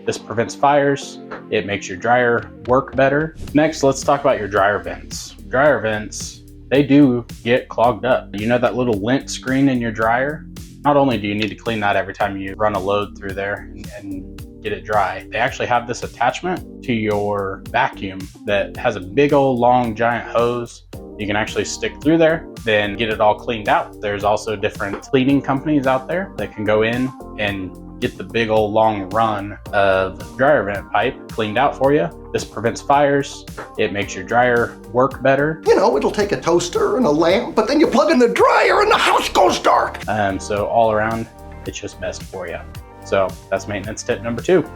This prevents fires. It makes your dryer work better. Next, let's talk about your dryer vents. Dryer vents, they do get clogged up. You know that little lint screen in your dryer? Not only do you need to clean that every time you run a load through there and get it dry, they actually have this attachment to your vacuum that has a big old long giant hose you can actually stick through there, then get it all cleaned out. There's also different cleaning companies out there that can go in and get the big old long run of dryer vent pipe cleaned out for you. This prevents fires. It makes your dryer work better. You know, it'll take a toaster and a lamp, but then you plug in the dryer and the house goes dark. So all around, it's just best for you. So that's maintenance tip number 2.